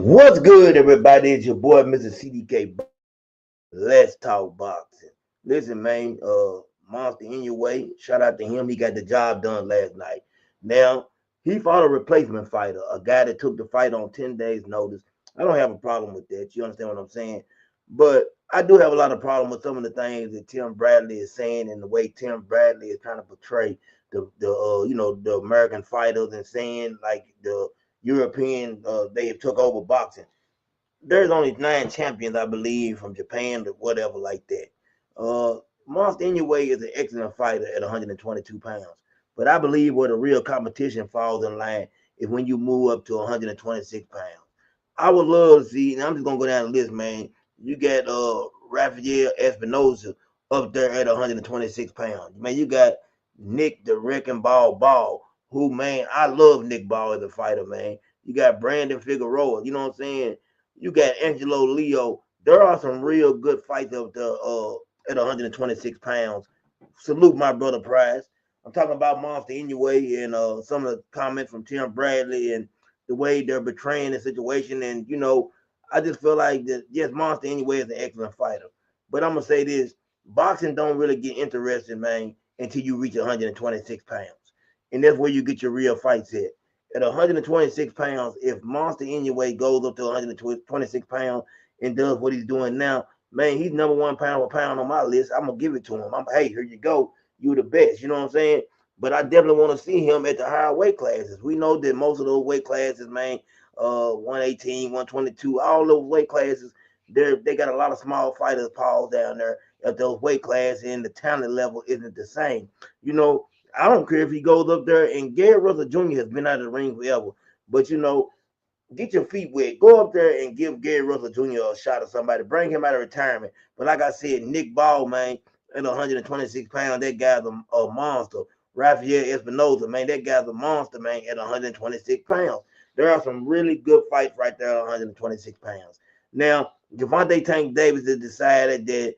What's good, everybody? It's your boy, Mr. CDK. Let's talk boxing. Listen, man, Monster Inoue, shout out to him. He got the job done last night. Now, he fought a replacement fighter, a guy that took the fight on 10 days' notice. I don't have a problem with that. You understand what I'm saying? But I do have a lot of problem with some of the things that Tim Bradley is saying and the way Tim Bradley is trying to portray the American fighters and saying like the European they have took over boxing. There's only 9 champions, I believe, from Japan to whatever like that. Monster Inoue is an excellent fighter at 122 pounds, but I believe where the real competition falls in line is when you move up to 126 pounds. I would love to see, and I'm just gonna go down the list, man. You got Rafael Espinoza up there at 126 pounds. Man, you got Nick the Wrecking Ball, who, man, I love Nick Ball as a fighter, man. You got Brandon Figueroa, you know what I'm saying? You got Angelo Leo. There are some real good fights up there at 126 pounds. Salute my brother Price. I'm talking about Monster Inoue and some of the comments from Tim Bradley and the way they're betraying the situation. And, I just feel like that, yes, Monster Inoue is an excellent fighter. But I'm going to say this, boxing don't really get interesting, man, until you reach 126 pounds. And that's where you get your real fights at 126 pounds, if Monster Inoue goes up to 126 pounds and does what he's doing now, man, he's number one pound for pound on my list. I'm gonna give it to him. Hey, here you go. You the best. You know what I'm saying? But I definitely want to see him at the higher weight classes. We know that most of those weight classes, man, 118, 122, all those weight classes, they got a lot of small fighters, Paul, down there at those weight classes, and the talent level isn't the same. I don't care if he goes up there, and Gary Russell Jr. has been out of the ring forever. But get your feet wet. Go up there and give Gary Russell Jr. a shot or somebody. Bring him out of retirement. But like I said, Nick Ball, man, at 126 pounds, that guy's a monster. Rafael Espinoza, man, that guy's a monster, man, at 126 pounds. There are some really good fights right there at 126 pounds. Now, Javante Tank Davis has decided that,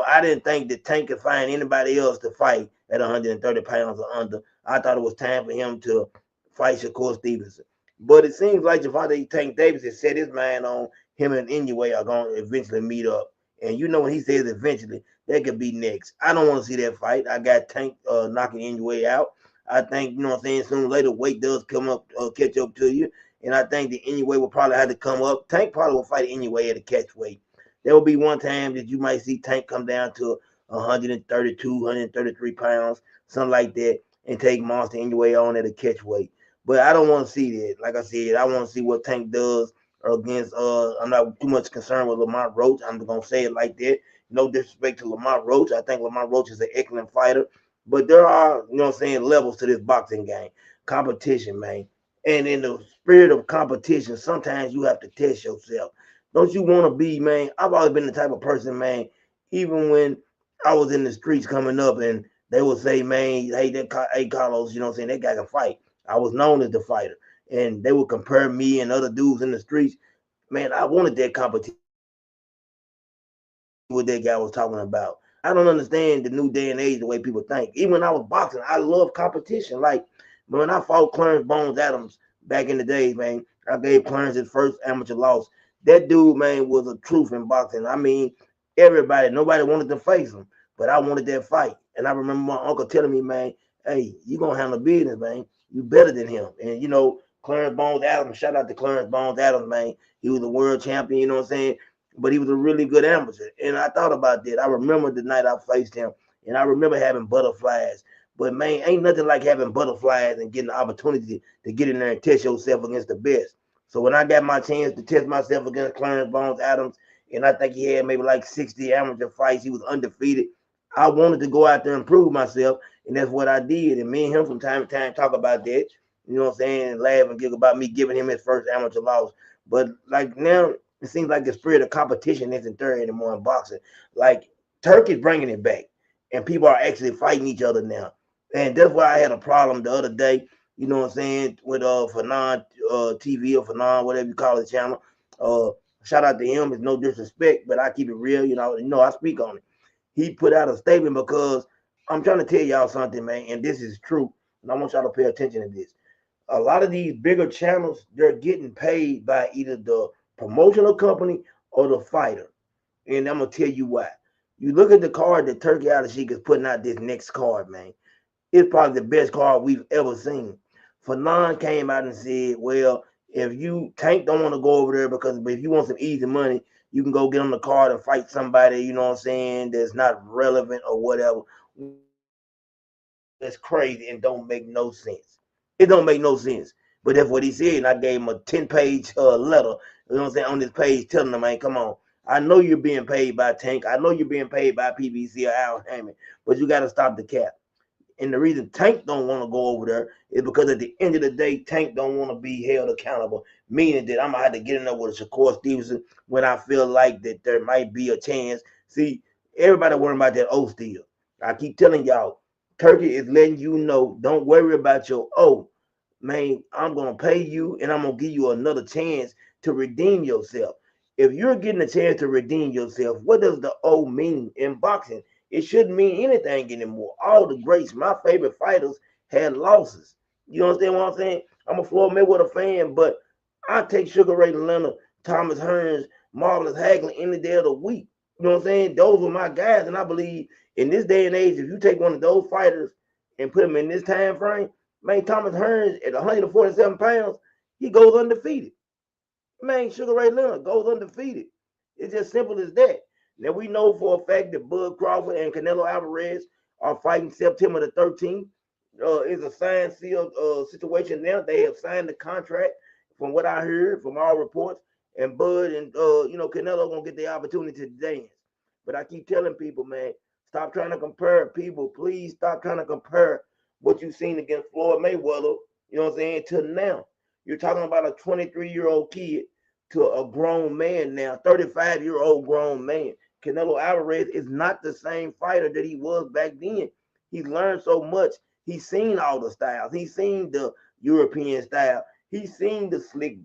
I didn't think that Tank could find anybody else to fight at 130 pounds or under. I thought it was time for him to fight Shakur Stevenson. But it seems like Javante Tank Davis has set his mind on him and Inoue are going to eventually meet up. And when he says eventually, that could be next. I don't want to see that fight. I got Tank knocking Inoue out. I think, what I'm saying, sooner or later, weight does come up, catch up to you. And I think the Inoue will probably have to come up. Tank probably will fight Inoue at a catch weight. There will be one time that you might see Tank come down to 132, 133 pounds, something like that, and take Monster Inoue on at a catch weight. But I don't want to see that. Like I said, I want to see what Tank does against. I'm not too much concerned with Lamont Roach. I'm gonna say it like that. No disrespect to Lamont Roach. I think Lamont Roach is an excellent fighter. But there are, levels to this boxing game. Competition, man. And in the spirit of competition, sometimes you have to test yourself. Don't you want to be, man? I've always been the type of person, man, even when I was in the streets coming up and they would say, man, hey, Carlos, that guy can fight. I was known as the fighter. And they would compare me and other dudes in the streets. Man, I wanted that competition. What that guy was talking about. I don't understand the new day and age, the way people think. Even when I was boxing, I love competition. Like when I fought Clarence Bones Adams back in the days, man, I gave Clarence his first amateur loss. That dude, man, was a truth in boxing. I mean, nobody wanted to face him, but I wanted that fight. And I remember my uncle telling me, man, hey, you gonna handle business, man. You better than him. And Clarence Bones Adams, shout out to Clarence Bones Adams, man. He was a world champion, you know what I'm saying? But he was a really good amateur. And I thought about that. I remember the night I faced him, and I remember having butterflies. But, man, ain't nothing like having butterflies and getting the opportunity to get in there and test yourself against the best. So when I got my chance to test myself against Clarence Bones Adams, and I think he had maybe like 60 amateur fights, he was undefeated, I wanted to go out there and prove myself, and that's what I did. And me and him from time to time talk about that, you know what I'm saying, and laugh and giggle about me giving him his first amateur loss. But, like, now it seems like the spirit of competition isn't there anymore in boxing. Like Turkey's bringing it back, and people are actually fighting each other now. And that's why I had a problem the other day. You know what I'm saying, with Fanon TV or Fanon, whatever you call the channel. Shout out to him. It's no disrespect, but I keep it real. I speak on it. He put out a statement because I'm trying to tell y'all something, man, and this is true. And I want y'all to pay attention to this. A lot of these bigger channels, they're getting paid by either the promotional company or the fighter. And I'm gonna tell you why. You look at the card that Turkey Out of Sheik is putting out this next card, man. It's probably the best card we've ever seen. Fanon came out and said, well, if you Tank don't want to go over there because if you want some easy money, you can go get on the card and fight somebody, you know what I'm saying, that's not relevant or whatever. That's crazy and don't make no sense. It don't make no sense. But that's what he said, and I gave him a 10-page letter, you know what I'm saying, on this page telling him, man, come on. I know you're being paid by Tank. I know you're being paid by PBC or Al Hammond, but you got to stop the cap. And the reason Tank don't want to go over there is because at the end of the day, Tank don't want to be held accountable, meaning that I'm going to have to get in there with a Shakur Stevenson when I feel like that there might be a chance. See, everybody worrying about that O still. I keep telling y'all, Turkey is letting you know, don't worry about your O. Man, I'm going to pay you and I'm going to give you another chance to redeem yourself. If you're getting a chance to redeem yourself, what does the O mean in boxing? It shouldn't mean anything anymore. All the greats, my favorite fighters, had losses. You understand what I'm saying? I'm a Floyd Mayweather fan, but I take Sugar Ray Leonard, Thomas Hearns, Marvelous Hagley any day of the week. You know what I'm saying? Those were my guys, and I believe in this day and age, if you take one of those fighters and put him in this time frame, man, Thomas Hearns at 147 pounds, he goes undefeated. Man, Sugar Ray Leonard goes undefeated. It's just simple as that. Now we know for a fact that Bud Crawford and Canelo Alvarez are fighting September the 13th. It's a signed, sealed situation now. They have signed the contract, from what I heard from all reports. And Bud and Canelo gonna get the opportunity to dance. But I keep telling people, man, stop trying to compare people. Please stop trying to compare what you've seen against Floyd Mayweather. You know what I'm saying? To now, you're talking about a 23-year-old kid to a grown man now, 35-year-old grown man. Canelo Alvarez is not the same fighter that he was back then. He's learned so much. He's seen all the styles. He's seen the European style. He's seen the slick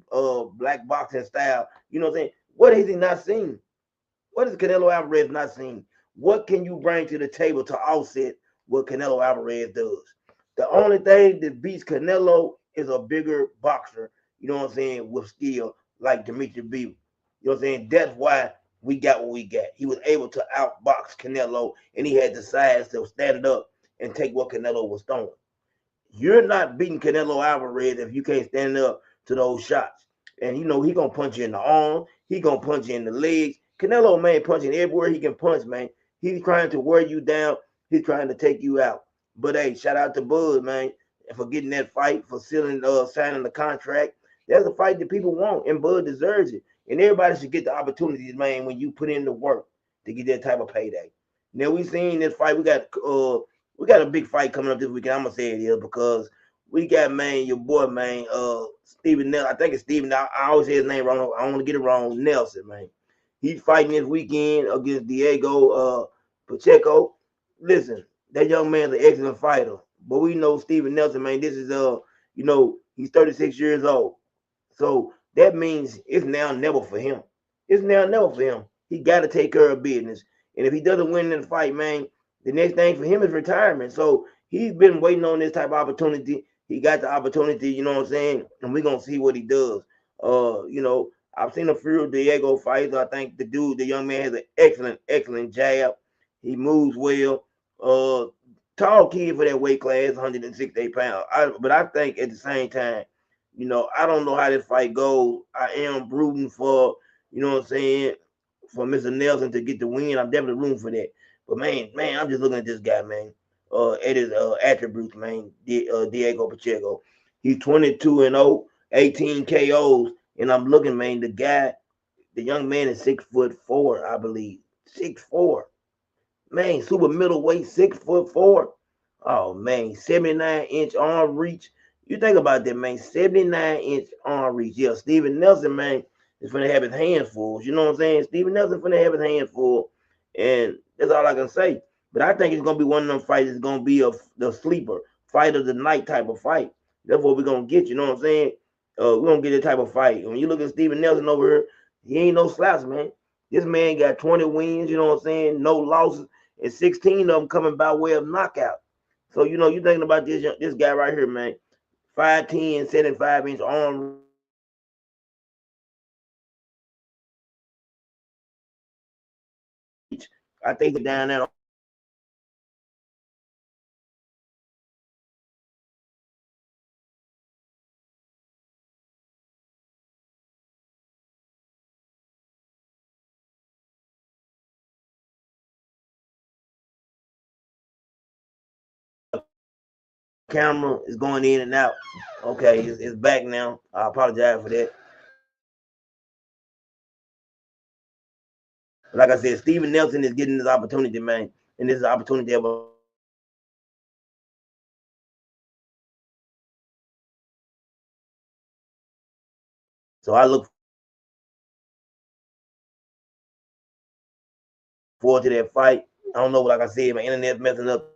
black boxing style. You know what I'm saying? What has he not seen? What has Canelo Alvarez not seen? What can you bring to the table to offset what Canelo Alvarez does? The only thing that beats Canelo is a bigger boxer, you know what I'm saying, with skill like Dimitri Bivol. You know what I'm saying? That's why we got what we got. He was able to outbox Canelo, and he had the size to stand it up and take what Canelo was throwing. You're not beating Canelo Alvarez if you can't stand up to those shots. And you know he gonna punch you in the arm. He gonna punch you in the legs. Canelo, man, punching everywhere he can punch, man. He's trying to wear you down. He's trying to take you out. But hey, shout out to Bud, man, for getting that fight, for signing the contract. That's a fight that people want, and Bud deserves it. And everybody should get the opportunities, man, when you put in the work to get that type of payday. Now we seen this fight. We got a big fight coming up this weekend. I'm gonna say it is because we got, man, your boy, man, Stephen Nelson. I think it's Stephen. I always say his name wrong. I don't want to get it wrong. Nelson, man. He's fighting this weekend against Diego Pacheco. Listen, that young man's an excellent fighter. But we know Stephen Nelson, man. This is he's 36 years old. So that means it's now never for him. It's now never for him. He got to take care of business. And if he doesn't win in the fight, man, the next thing for him is retirement. So he's been waiting on this type of opportunity. He got the opportunity, you know what I'm saying? And we're going to see what he does. I've seen a few Diego fights. I think the young man has an excellent, excellent jab. He moves well. Tall kid for that weight class, 168 pounds. But I think at the same time, I don't know how this fight goes. I am rooting for, you know what I'm saying, for Mr. Nelson to get the win. I'm definitely rooting for that. But man, I'm just looking at this guy, man. At his attributes, man. Diego Pacheco. He's 22-0, 18 KOs, and I'm looking, man. The young man is 6'4", I believe. 6'4". Man, super middleweight, 6'4". Oh man, 79-inch arm reach. You think about that, man. 79-inch arm reach. Yeah, Steven Nelson, man, is gonna have his hands full. You know what I'm saying? Steven Nelson gonna have his hands full, and that's all I can say. But I think it's gonna be one of them fights. It's gonna be the sleeper fight of the night type of fight. That's what we're gonna get. You know what I'm saying? We're gonna get that type of fight. When you look at Steven Nelson over here, he ain't no slouch, man. This man got 20 wins. You know what I'm saying? No losses, and 16 of them coming by way of knockout. So you thinking about this guy right here, man. 5'10", 75-inch arm I think down there camera is going in and out. Okay, it's back now. I apologize for that. Like I said, Steven Nelson is getting this opportunity, man, and this is an opportunity of so I look forward to that fight. I don't know, like I said, my internet's messing up.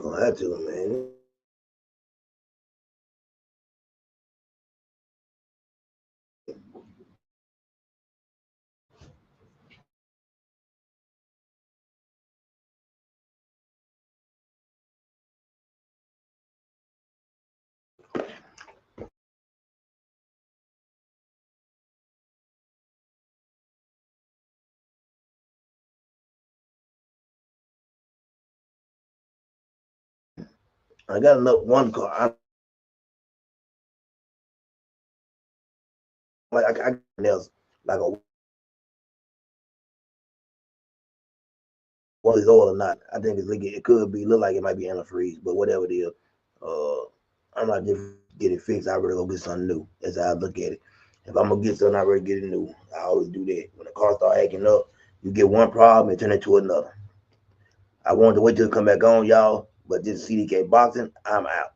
Gonna have to, man. I got enough one car. I else like a one is oil or not. I think it could be look like it might be antifreeze, but whatever it is, uh, I'm not just get it fixed. I really go get something new. That's how I look at it. If I'm gonna get something, I really get it new. I always do that. When the car start acting up, you get one problem and turn it to another. I wanted to wait till it come back on, y'all, but this CDK boxing, I'm out.